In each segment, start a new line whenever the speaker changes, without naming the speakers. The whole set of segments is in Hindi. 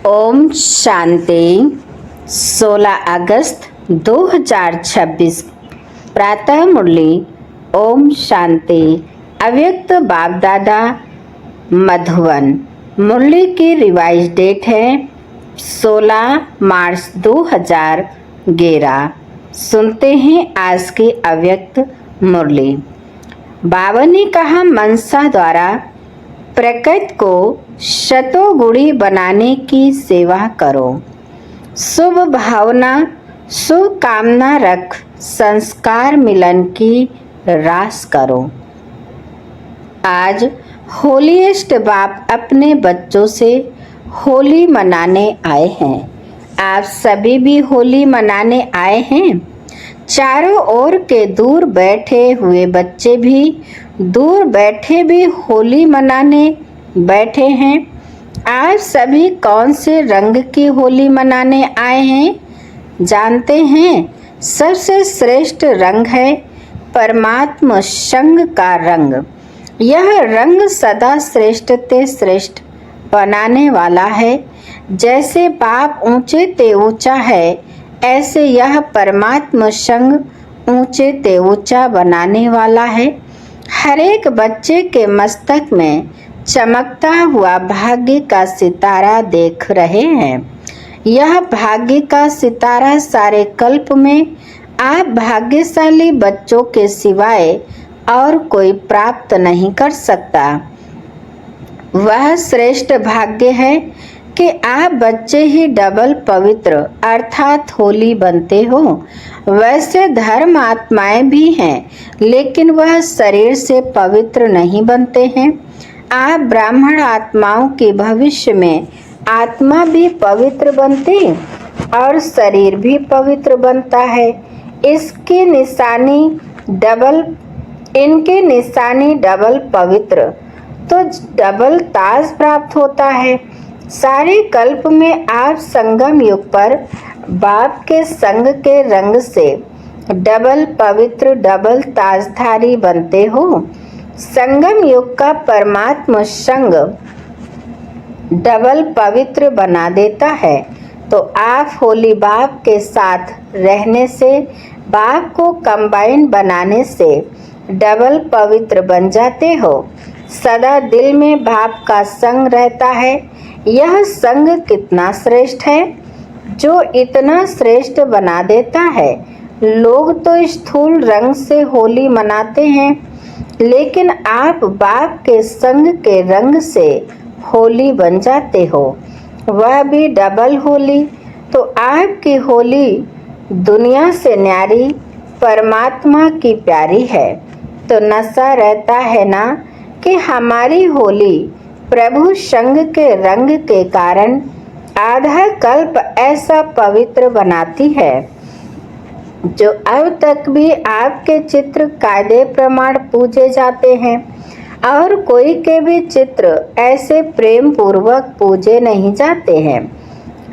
ओम शांति। 16 अगस्त 2026 प्रातः मुरली। ओम शांति। अव्यक्त बाप दादा मधुबन। मुरली की रिवाइज डेट है 16 मार्च 2011। सुनते हैं आज की अव्यक्त मुरली। बाबा ने कहा, मनसा द्वारा प्रकृति को शतोगुणी बनाने की सेवा करो। शुभ भावना शुभ कामना रख संस्कार मिलन की रास करो। आज होलीएस्ट बाप अपने बच्चों से होली मनाने आए हैं। आप सभी भी होली मनाने आए हैं। चारों ओर के दूर बैठे हुए बच्चे भी दूर बैठे भी होली मनाने बैठे हैं। आप सभी कौन से रंग की होली मनाने आए हैं जानते हैं? सबसे श्रेष्ठ रंग है परमात्मा संग का रंग। यह रंग सदा श्रेष्ठ ते श्रेष्ठ बनाने वाला है। जैसे बाप ऊंचे ते ऊंचा है, ऐसे यह परमात्मा संग ऊंचे ते ऊंचा बनाने वाला है। हर एक बच्चे के मस्तक में चमकता हुआ भाग्य का सितारा देख रहे हैं। यह भाग्य का सितारा सारे कल्प में आप भाग्यशाली बच्चों के सिवाय और कोई प्राप्त नहीं कर सकता। वह श्रेष्ठ भाग्य है कि आप बच्चे ही डबल पवित्र अर्थात होली बनते हो। वैसे धर्म आत्माएं भी हैं, लेकिन वह शरीर से पवित्र नहीं बनते हैं। आप ब्राह्मण आत्माओं के भविष्य में आत्मा भी पवित्र बनती और शरीर भी पवित्र बनता है। इनके निशानी डबल पवित्र तो डबल ताज प्राप्त होता है। सारे कल्प में आप संगम युग पर बाप के संग के रंग से डबल पवित्र डबल ताजधारी बनते हो। संगम युग का परमात्मा संग डबल पवित्र बना देता है, तो आप होली बाप के साथ रहने से, बाप को कंबाइन बनाने से डबल पवित्र बन जाते हो। सदा दिल में बाप का संग रहता है। यह संग कितना श्रेष्ठ है जो इतना श्रेष्ठ बना देता है। लोग तो स्थूल रंग से होली मनाते हैं, लेकिन आप बाप के संग के रंग से होली बन जाते हो, वह भी डबल होली। तो आपकी होली दुनिया से न्यारी परमात्मा की प्यारी है। तो नशा रहता है ना कि हमारी होली प्रभु संग के रंग के कारण आधा कल्प ऐसा पवित्र बनाती है, जो अब तक भी आपके चित्र कायदे प्रमाण पूजे जाते हैं और कोई के भी चित्र ऐसे प्रेम पूर्वक पूजे नहीं जाते हैं।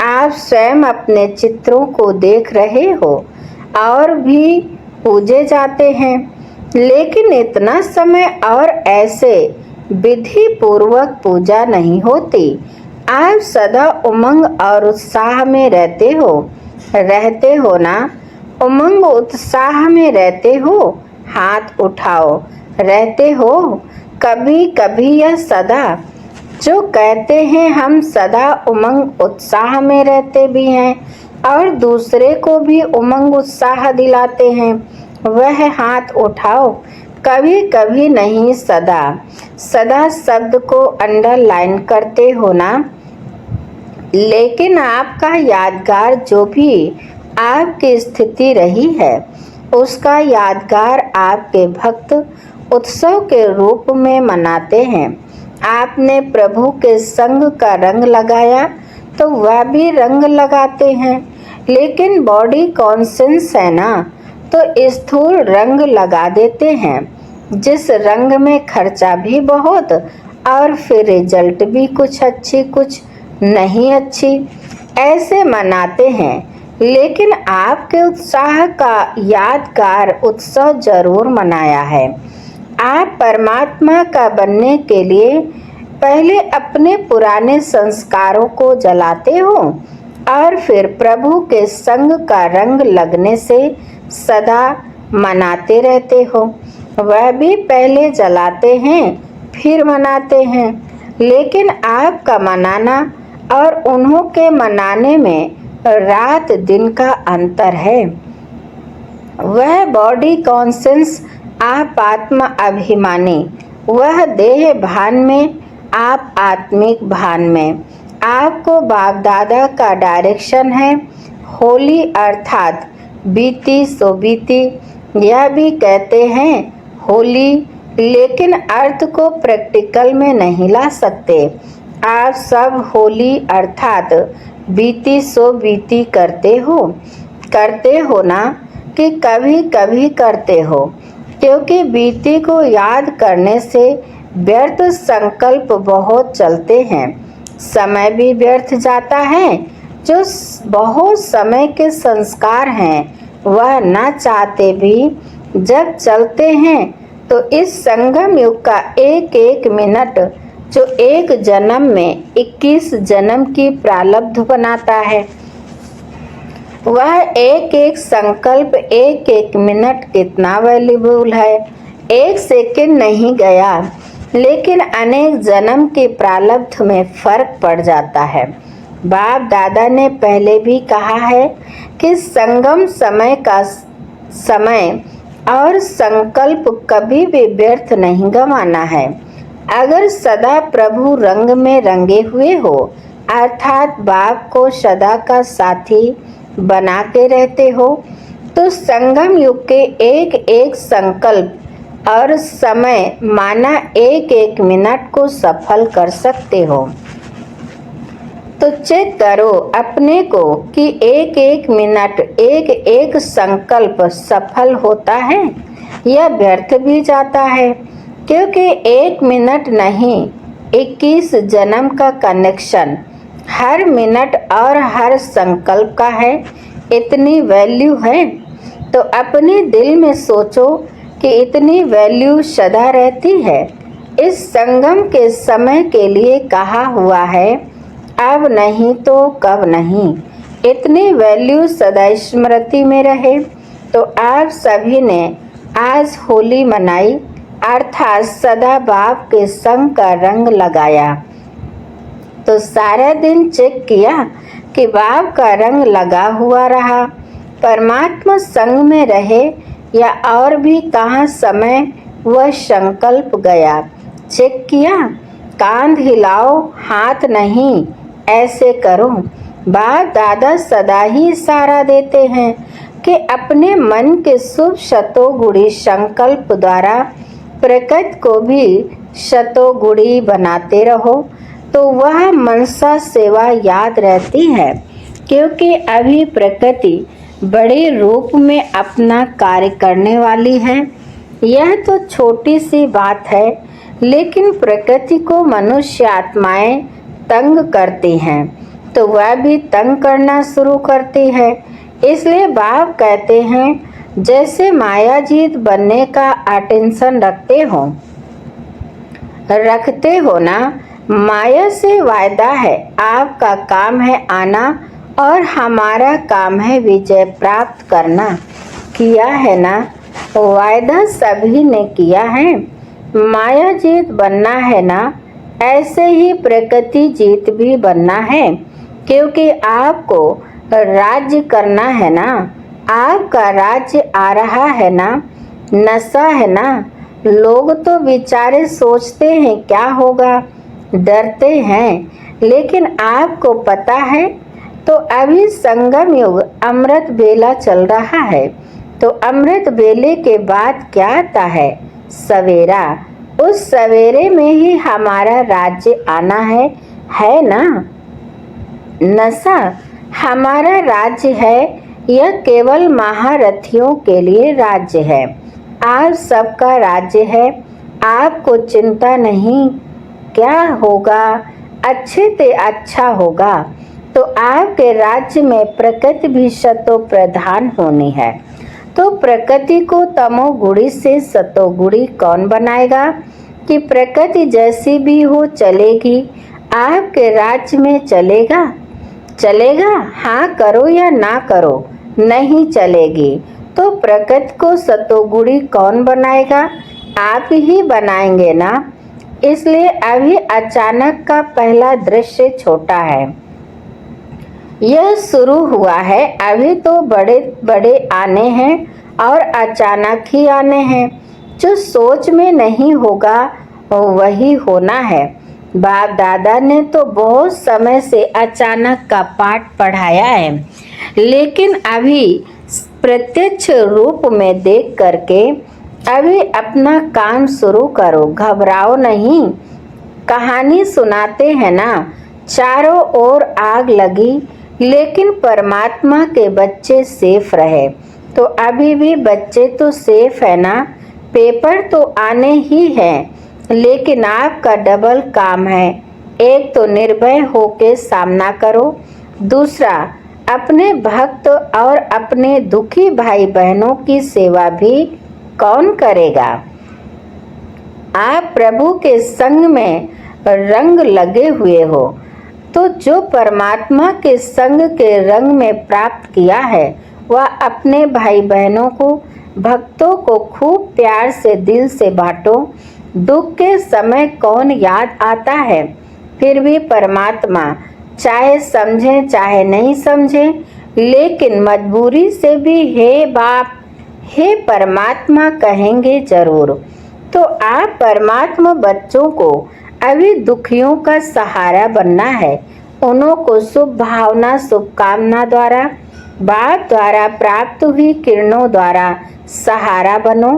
आप स्वयं अपने चित्रों को देख रहे हो और भी पूजे जाते हैं, लेकिन इतना समय और ऐसे विधि पूर्वक पूजा नहीं होती। आप सदा उमंग और उत्साह में रहते हो ना? उमंग उत्साह में रहते हो, हाथ उठाओ। रहते हो कभी कभी या सदा? जो कहते हैं हम सदा उमंग उत्साह में रहते भी हैं और दूसरे को भी उमंग उत्साह दिलाते हैं, वह हाथ उठाओ। कभी कभी नहीं, सदा। सदा शब्द को अंडरलाइन करते हो ना? लेकिन आपका यादगार जो भी आपकी स्थिति रही है, उसका यादगार आपके भक्त उत्सव के रूप में मनाते हैं। आपने प्रभु के संग का रंग लगाया तो वह भी रंग लगाते हैं, लेकिन बॉडी कॉन्शियस है ना, तो स्थूल रंग लगा देते हैं, जिस रंग में खर्चा भी बहुत और फिर रिजल्ट भी कुछ अच्छी कुछ नहीं अच्छी, ऐसे मनाते हैं। लेकिन आपके उत्साह का यादगार उत्सव जरूर मनाया है। आप परमात्मा का बनने के लिए पहले अपने पुराने संस्कारों को जलाते हो और फिर प्रभु के संग का रंग लगने से सदा मनाते रहते हो। वह भी पहले जलाते हैं फिर मनाते हैं, लेकिन आपका मनाना और उन्हों के मनाने में रात दिन का अंतर है। वह बॉडी कॉन्शियस, आप आत्मा अभिमानी, वह देह भान में, आप आत्मिक भान में। आपको बाप दादा का डायरेक्शन है। होली अर्थात बीती सो बीती, यह भी कहते हैं होली, लेकिन अर्थ को प्रैक्टिकल में नहीं ला सकते। आप सब होली अर्थात बीती सो बीती करते हो ना, कि कभी कभी करते हो, क्योंकि बीती को याद करने से व्यर्थ संकल्प बहुत चलते हैं, समय भी व्यर्थ जाता है। जो बहुत समय के संस्कार हैं वह न चाहते भी जब चलते हैं, तो इस संगम युग का एक एक मिनट जो एक जन्म में 21 जन्म की प्रारब्ध बनाता है, वह एक एक संकल्प, एक एक मिनट कितना वैल्यूबल है। एक सेकंड नहीं गया, लेकिन अनेक जन्म के प्रारब्ध में फर्क पड़ जाता है। बाप दादा ने पहले भी कहा है कि संगम समय का समय और संकल्प कभी भी व्यर्थ नहीं गंवाना है। अगर सदा प्रभु रंग में रंगे हुए हो, अर्थात बाप को सदा का साथी बना के रहते हो, तो संगम युग के एक एक संकल्प और समय माना एक एक मिनट को सफल कर सकते हो। तो चेक करो अपने को कि एक एक मिनट, एक एक संकल्प सफल होता है या व्यर्थ भी जाता है, क्योंकि एक मिनट नहीं 21 जन्म का कनेक्शन हर मिनट और हर संकल्प का है। इतनी वैल्यू है तो अपने दिल में सोचो कि इतनी वैल्यू सदा रहती है। इस संगम के समय के लिए कहा हुआ है, अब नहीं तो कब नहीं। इतनी वैल्यू सदा स्मृति में रहे। तो आप सभी ने आज होली मनाई, अर्थात सदा बाप के संग का रंग लगाया। तो सारा दिन चेक किया कि बाप का रंग लगा हुआ रहा, परमात्मा संग में रहे या और भी कहाँ समय वह संकल्प गया। चेक किया, कांध हिलाओ, हाथ नहीं, ऐसे करो। बाप दादा सदा ही इशारा देते हैं कि अपने मन के शुभ शतोगुणी संकल्प द्वारा प्रकृति को भी शतोगुणी बनाते रहो, तो वह मनसा सेवा याद रहती है। क्योंकि अभी प्रकृति बड़े रूप में अपना कार्य करने वाली है। यह तो छोटी सी बात है, लेकिन प्रकृति को मनुष्य आत्माएं तंग करती हैं, तो वह भी तंग करना शुरू करती है। इसलिए बाप कहते हैं, जैसे मायाजीत बनने का अटेंशन रखते हो ना, माया से वायदा है, आपका काम है आना और हमारा काम है विजय प्राप्त करना। किया है ना, वायदा सभी ने किया है। माया जीत बनना है ना, ऐसे ही प्रकृति जीत भी बनना है, क्योंकि आपको राज्य करना है ना। आपका राज्य आ रहा है ना, नशा है ना। लोग तो बेचारे सोचते हैं क्या होगा, डरते हैं, लेकिन आपको पता है तो अभी संगम युग अमृत बेला चल रहा है। तो अमृत बेले के बाद क्या आता है? सवेरा। उस सवेरे में ही हमारा राज्य आना है ना। नशा हमारा राज्य है, यह केवल महारथियों के लिए राज्य है। आप सबका राज्य है, आपको चिंता नहीं क्या होगा, अच्छे से अच्छा होगा। तो आपके राज्य में प्रकृति भी सतो प्रधान होनी है। तो प्रकृति को तमोगुणी से सतोगुणी कौन बनाएगा? कि प्रकृति जैसी भी हो चलेगी, आपके राज्य में चलेगा? चलेगा? हाँ करो या ना करो, नहीं चलेगी। तो प्रकृति को सतोगुणी कौन बनाएगा? आप ही बनाएंगे ना। इसलिए अभी अचानक का पहला दृश्य छोटा है, यह शुरू हुआ है। अभी तो बड़े बड़े आने हैं और अचानक ही आने हैं। जो सोच में नहीं होगा वही होना है। बाप दादा ने तो बहुत समय से अचानक का पाठ पढ़ाया है, लेकिन अभी प्रत्यक्ष रूप में देख करके अभी अपना काम शुरू करो, घबराओ नहीं। कहानी सुनाते हैं ना, चारों ओर आग लगी लेकिन परमात्मा के बच्चे सेफ रहे। तो अभी भी बच्चे तो सेफ है ना। पेपर तो आने ही हैं, लेकिन आपका डबल काम है। एक तो निर्भय होकर सामना करो, दूसरा अपने भक्त और अपने दुखी भाई बहनों की सेवा भी कौन करेगा? आप प्रभु के संग में रंग लगे हुए हो, तो जो परमात्मा के संग के रंग में प्राप्त किया है वह अपने भाई बहनों को, भक्तों को खूब प्यार से दिल से बांटो। दुख के समय कौन याद आता है? फिर भी परमात्मा चाहे समझे चाहे नहीं समझे, लेकिन मजबूरी से भी हे बाप, हे परमात्मा कहेंगे जरूर। तो आप परमात्मा बच्चों को अभी दुखियों का सहारा बनना है। उन्हों को शुभ भावना शुभकामना द्वारा, बाप द्वारा प्राप्त हुई किरणों द्वारा सहारा बनो।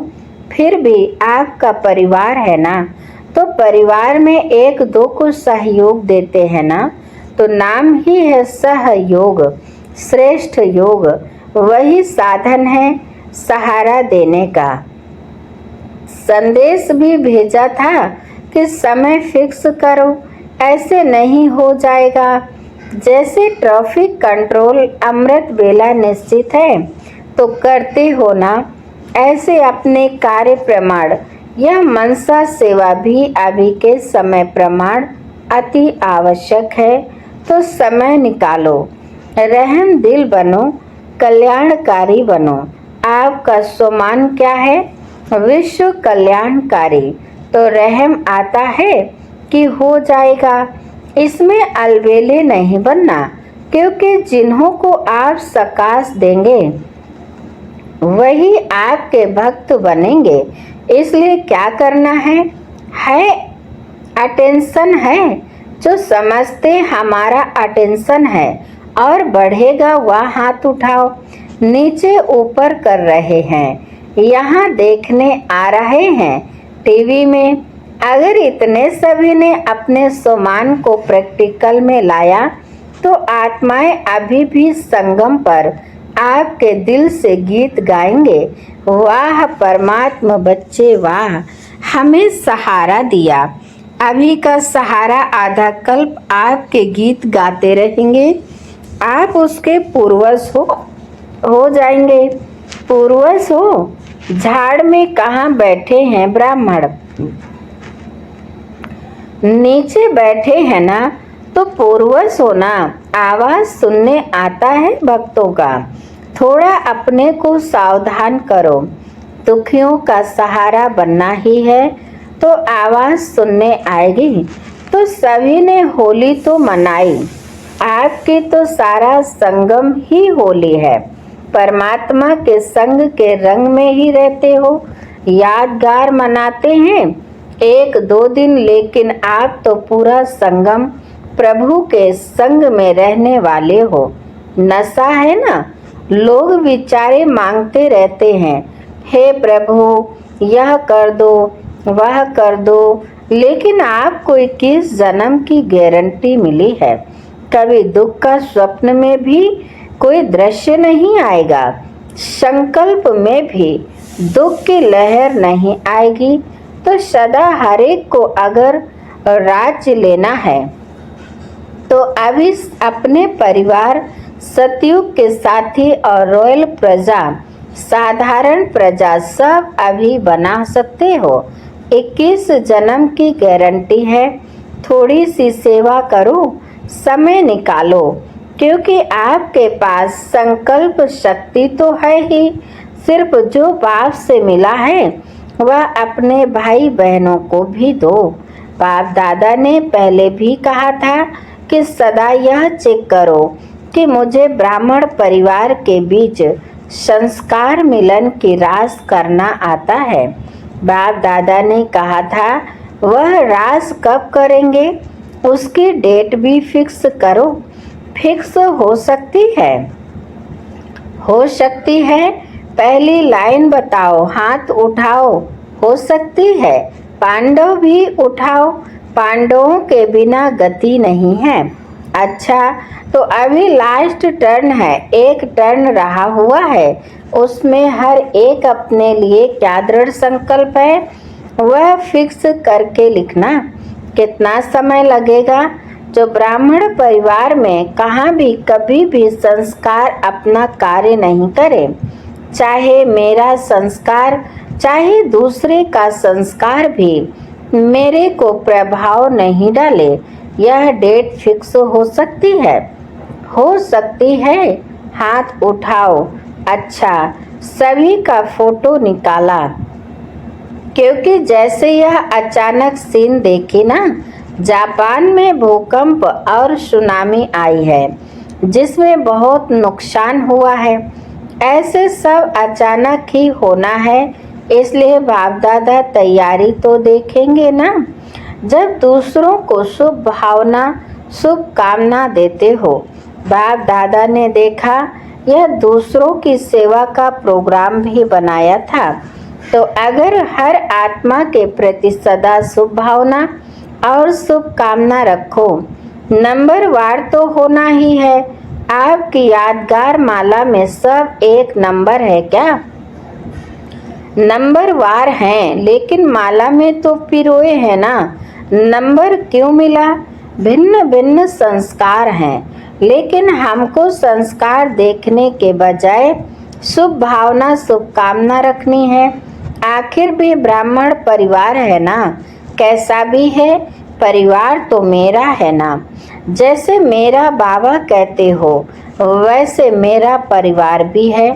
फिर भी आपका परिवार है ना, तो परिवार में एक दो को सहयोग देते हैं ना, तो नाम ही है सहयोग। श्रेष्ठ योग वही साधन है सहारा देने का। संदेश भी भेजा था कि समय फिक्स करो, ऐसे नहीं हो जाएगा। जैसे ट्रैफिक कंट्रोल अमृत वेला निश्चित है तो करते हो ना, ऐसे अपने कार्य प्रमाण यह मनसा सेवा भी अभी के समय प्रमाण अति आवश्यक है। तो समय निकालो, रहम दिल बनो, कल्याणकारी बनो। आपका सम्मान क्या है? विश्व कल्याणकारी। तो रहम आता है कि हो जाएगा, इसमें अलबेले नहीं बनना, क्योंकि जिन्हों को आप सकाश देंगे वही आपके भक्त बनेंगे। इसलिए क्या करना है अटेंशन है। जो समझते हमारा अटेंशन है और बढ़ेगा वह हाथ उठाओ। नीचे ऊपर कर रहे हैं, यहाँ देखने आ रहे हैं टीवी में। अगर इतने सभी ने अपने सम्मान को प्रैक्टिकल में लाया तो आत्माएं अभी भी संगम पर आपके दिल से गीत गाएंगे। वाह परमात्मा बच्चे वाह, हमें सहारा दिया। अभी का सहारा आधा कल्प आपके गीत गाते रहेंगे। आप उसके पूर्वज हो जाएंगे। पूर्वज हो, झाड़ में कहाँ बैठे हैं ब्राह्मण, नीचे बैठे हैं ना, तो पूर्वज हो ना। आवाज सुनने आता है भक्तों का, थोड़ा अपने को सावधान करो। दुखियों का सहारा बनना ही है तो आवाज सुनने आएगी। तो सभी ने होली तो मनाई, आपकी तो सारा संगम ही होली है। परमात्मा के संग के रंग में ही रहते हो, यादगार मनाते हैं 1-2 दिन, लेकिन आप तो पूरा संगम प्रभु के संग में रहने वाले हो। नशा है ना, लोग विचारे मांगते रहते हैं, हे प्रभु यह कर दो वह कर दो, लेकिन आपको 21 जन्म की गारंटी मिली है। कभी दुख का स्वप्न में भी कोई दृश्य नहीं आएगा, संकल्प में भी दुख की लहर नहीं आएगी। तो सदा हर एक को अगर राज्य लेना है तो अभी अपने परिवार, सतयुग के साथी और रॉयल प्रजा, साधारण प्रजा सब अभी बना सकते हो। 21 जन्म की गारंटी है। थोड़ी सी सेवा करो, समय निकालो, क्योंकि आपके पास संकल्प शक्ति तो है ही। सिर्फ जो बाप से मिला है वह अपने भाई बहनों को भी दो। बाप दादा ने पहले भी कहा था कि सदा यह चेक करो कि मुझे ब्राह्मण परिवार के बीच संस्कार मिलन की रास करना आता है। बाप दादा ने कहा था वह रास कब करेंगे, उसकी डेट भी फिक्स करो। फिक्स हो सकती है, हो सकती है। पहली लाइन बताओ, हाथ उठाओ। हो सकती है। पांडव भी उठाओ, पांडवों के बिना गति नहीं है। अच्छा, तो अभी लास्ट टर्न है, एक टर्न रहा हुआ है, उसमें हर एक अपने लिए क्या दृढ़ संकल्प है वह फिक्स करके लिखना। कितना समय लगेगा? जो ब्राह्मण परिवार में कहाँ भी कभी भी संस्कार अपना कार्य नहीं करे, चाहे मेरा संस्कार चाहे दूसरे का संस्कार भी मेरे को प्रभाव नहीं डाले, यह डेट फिक्स हो सकती है। हो सकती है। हाथ उठाओ। अच्छा, सभी का फोटो निकाला, क्योंकि जैसे यह अचानक सीन देखी ना, जापान में भूकंप और सुनामी आई है जिसमें बहुत नुकसान हुआ है। ऐसे सब अचानक ही होना है, इसलिए बाप दादा तैयारी तो देखेंगे ना। जब दूसरों को शुभ भावना शुभ कामना देते हो, बाप दादा ने देखा यह दूसरों की सेवा का प्रोग्राम भी बनाया था। तो अगर हर आत्मा के प्रति सदा शुभ भावना और शुभ कामना रखो, नंबर वार तो होना ही है। आपकी यादगार माला में सब एक नंबर है क्या? नंबर वार हैं, लेकिन माला में तो पिरोए हैं ना। नंबर क्यों मिला? भिन्न भिन्न संस्कार हैं, लेकिन हमको संस्कार देखने के बजाय शुभ भावना शुभ कामना रखनी है। आखिर भी ब्राह्मण परिवार है ना, कैसा भी है परिवार तो मेरा है ना। जैसे मेरा बाबा कहते हो वैसे मेरा परिवार भी है,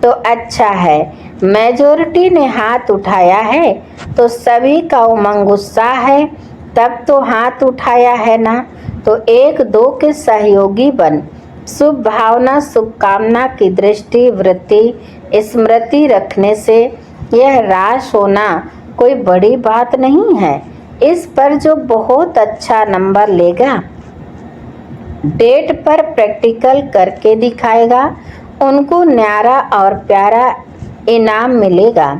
तो अच्छा है। मेजोरिटी ने हाथ उठाया है तो सभी का उमंग उत्साह है, तब तो हाथ उठाया है ना। तो एक दो के सहयोगी बन शुभ भावना शुभ कामना की दृष्टि वृत्ति स्मृति रखने से यह रास होना कोई बड़ी बात नहीं है। इस पर जो बहुत अच्छा नंबर लेगा, डेट पर प्रैक्टिकल करके दिखाएगा, उनको न्यारा और प्यारा इनाम मिलेगा।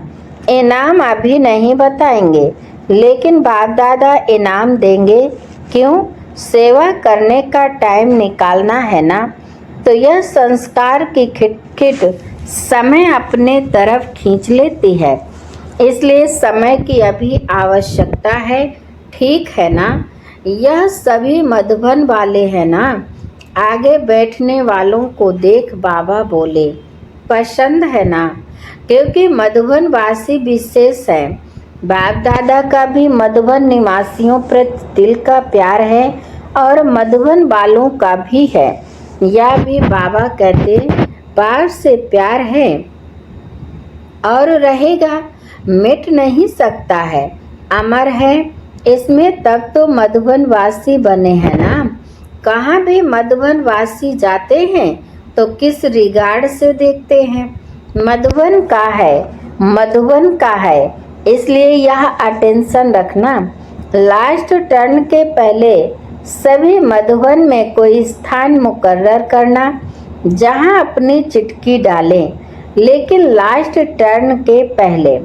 इनाम अभी नहीं बताएंगे, लेकिन बाप दादा इनाम देंगे। क्यों? सेवा करने का टाइम निकालना है ना। तो यह संस्कार की खिटखिट समय अपने तरफ खींच लेती है, इसलिए समय की अभी आवश्यकता है। ठीक है ना? यह सभी मधुबन वाले हैं ना। आगे बैठने वालों को देख बाबा बोले, पसंद है ना? क्योंकि मधुबन वासी विशेष है। बाप दादा का भी मधुबन निवासियों प्रति दिल का प्यार है और मधुबन वालों का भी है। यह भी बाबा कहते बाप से प्यार है और रहेगा, मिट नहीं सकता है, अमर है। इसमें तब तो मधुबन वासी बने हैं ना। कहाँ भी मधुबन वासी जाते हैं तो किस रिगार्ड से देखते हैं? मधुबन का है, मधुबन का है, इसलिए यह अटेंशन रखना। लास्ट टर्न के पहले सभी मधुबन में कोई स्थान मुकर्रर करना जहां अपनी चिटकी डालें। लेकिन लास्ट टर्न के पहले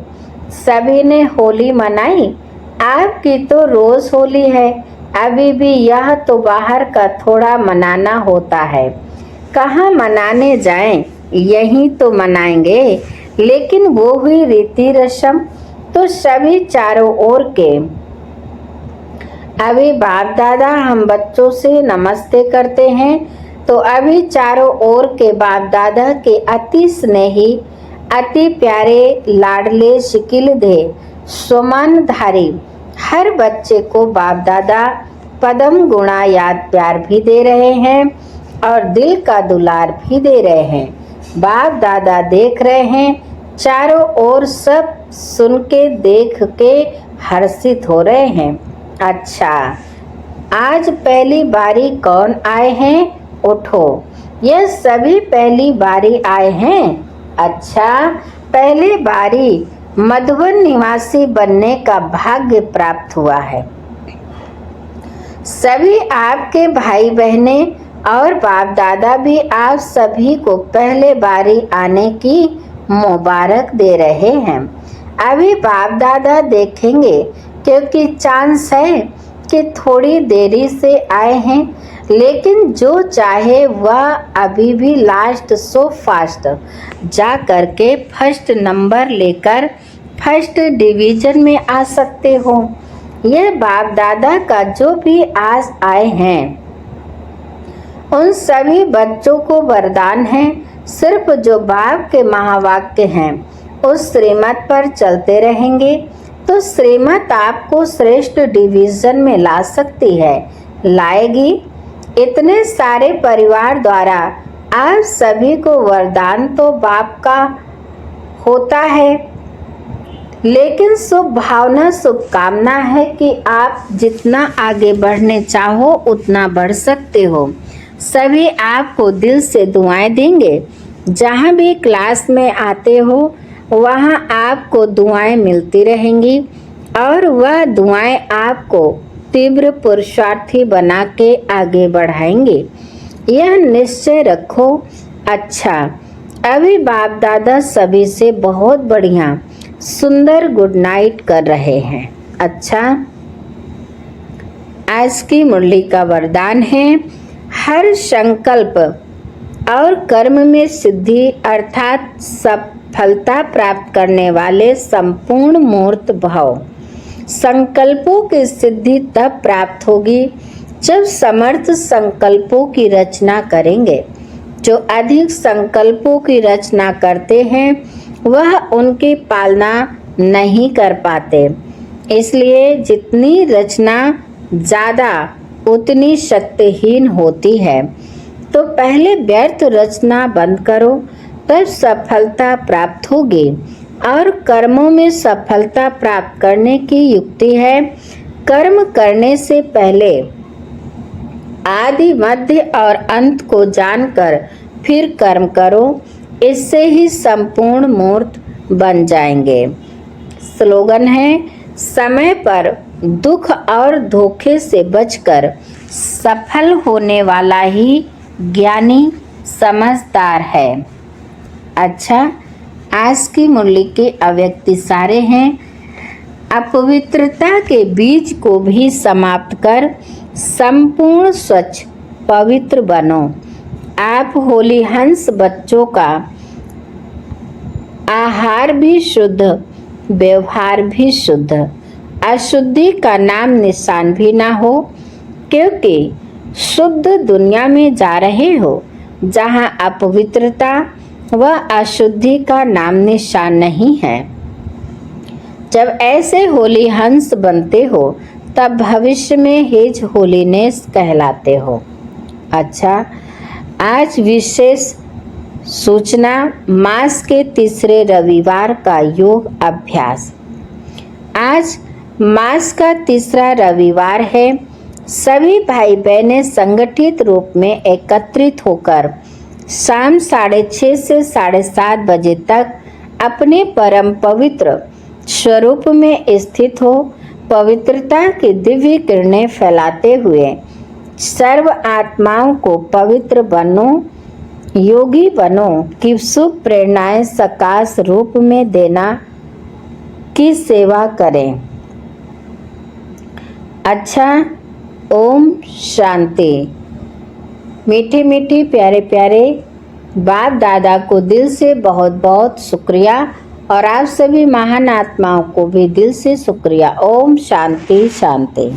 सभी ने होली मनाई, आपकी तो रोज होली है। अभी भी यह तो बाहर का थोड़ा मनाना होता है। कहाँ मनाने जाएं, यहीं तो मनाएंगे। लेकिन वो हुई रीति रस्म तो सभी चारों ओर के। अभी बाप दादा हम बच्चों से नमस्ते करते हैं, तो अभी चारों ओर के बाप दादा के अति स्नेही अति प्यारे लाडले शिकिल दे सुमनधारी हर बच्चे को बाप दादा पदम गुणा याद प्यार भी दे रहे हैं और दिल का दुलार भी दे रहे हैं। बाप दादा देख रहे हैं, चारों ओर सब सुन के देख के हर्षित हो रहे हैं। अच्छा, आज पहली बारी कौन आए हैं? उठो, यह सभी पहली बारी आए हैं। अच्छा, पहली बारी मधुबन निवासी बनने का भाग्य प्राप्त हुआ है। सभी आपके भाई बहने और बाप दादा भी आप सभी को पहले बारी आने की मुबारक दे रहे हैं। अभी बाप दादा देखेंगे, क्योंकि चांस है कि थोड़ी देरी से आए हैं, लेकिन जो चाहे वह अभी भी लास्ट सो फास्ट जा करके फर्स्ट नंबर लेकर फर्स्ट डिवीजन में आ सकते हो। यह बाप दादा का जो भी आज आए हैं उन सभी बच्चों को वरदान है, सिर्फ जो बाप के महावाक्य हैं उस श्रीमत पर चलते रहेंगे तो श्रीमत आपको श्रेष्ठ डिवीजन में ला सकती है, लाएगी। इतने सारे परिवार द्वारा आप सभी को वरदान तो बाप का होता है, लेकिन शुभ भावना शुभकामना है कि आप जितना आगे बढ़ने चाहो उतना बढ़ सकते हो। सभी आपको दिल से दुआएं देंगे। जहाँ भी क्लास में आते हो वहाँ आपको दुआएं मिलती रहेंगी और वह दुआएं आपको तीव्र पुरुषार्थी बना के आगे बढ़ाएंगे। यह निश्चय रखो। अच्छा, अभी बाप दादा सभी से बहुत बढ़िया सुंदर गुड नाइट कर रहे हैं। अच्छा, आज की मुरली का वरदान है, हर संकल्प और कर्म में सिद्धि अर्थात सफलता प्राप्त करने वाले संपूर्ण मूर्त भाव। संकल्पों की सिद्धि तब प्राप्त होगी जब समर्थ संकल्पों की रचना करेंगे। जो अधिक संकल्पों की रचना करते हैं वह उनकी पालना नहीं कर पाते, इसलिए जितनी रचना ज़्यादा उतनी शक्तिहीन होती है। तो पहले व्यर्थ रचना बंद करो, तब सफलता प्राप्त होगी। और कर्मों में सफलता प्राप्त करने की युक्ति है, कर्म करने से पहले आदि मध्य और अंत को जानकर फिर कर्म करो, इससे ही संपूर्ण मूर्त बन जाएंगे। स्लोगन है, समय पर दुख और धोखे से बचकर सफल होने वाला ही ज्ञानी समझदार है। अच्छा, आज की मुरली के अव्यक्त सारे हैं, अपवित्रता के बीज को भी समाप्त कर संपूर्ण स्वच्छ पवित्र बनो। आप होली हंस बच्चों का आहार भी शुद्ध, व्यवहार भी शुद्ध, अशुद्धि का नाम निशान भी ना हो, क्योंकि शुद्ध दुनिया में जा रहे हो जहाँ अपवित्रता व अशुद्धि का नाम निशान नहीं है। जब ऐसे होली हंस बनते हो तब भविष्य में हेज होलीनेस कहलाते हो। अच्छा, आज विशेष सूचना, मास के तीसरे रविवार का योग अभ्यास। आज मास का तीसरा रविवार है। सभी भाई बहनें संगठित रूप में एकत्रित होकर शाम 6:30 से 7:30 बजे तक अपने परम पवित्र स्वरूप में स्थित हो पवित्रता की दिव्य किरणें फैलाते हुए सर्व आत्माओं को पवित्र बनो, योगी बनो की शुभ प्रेरणाएं सकाश रूप में देना की सेवा करें। अच्छा, ओम शांति। मीठे मीठे प्यारे प्यारे बाप दादा को दिल से बहुत बहुत शुक्रिया और आप सभी महान आत्माओं को भी दिल से शुक्रिया। ओम शांति शांति।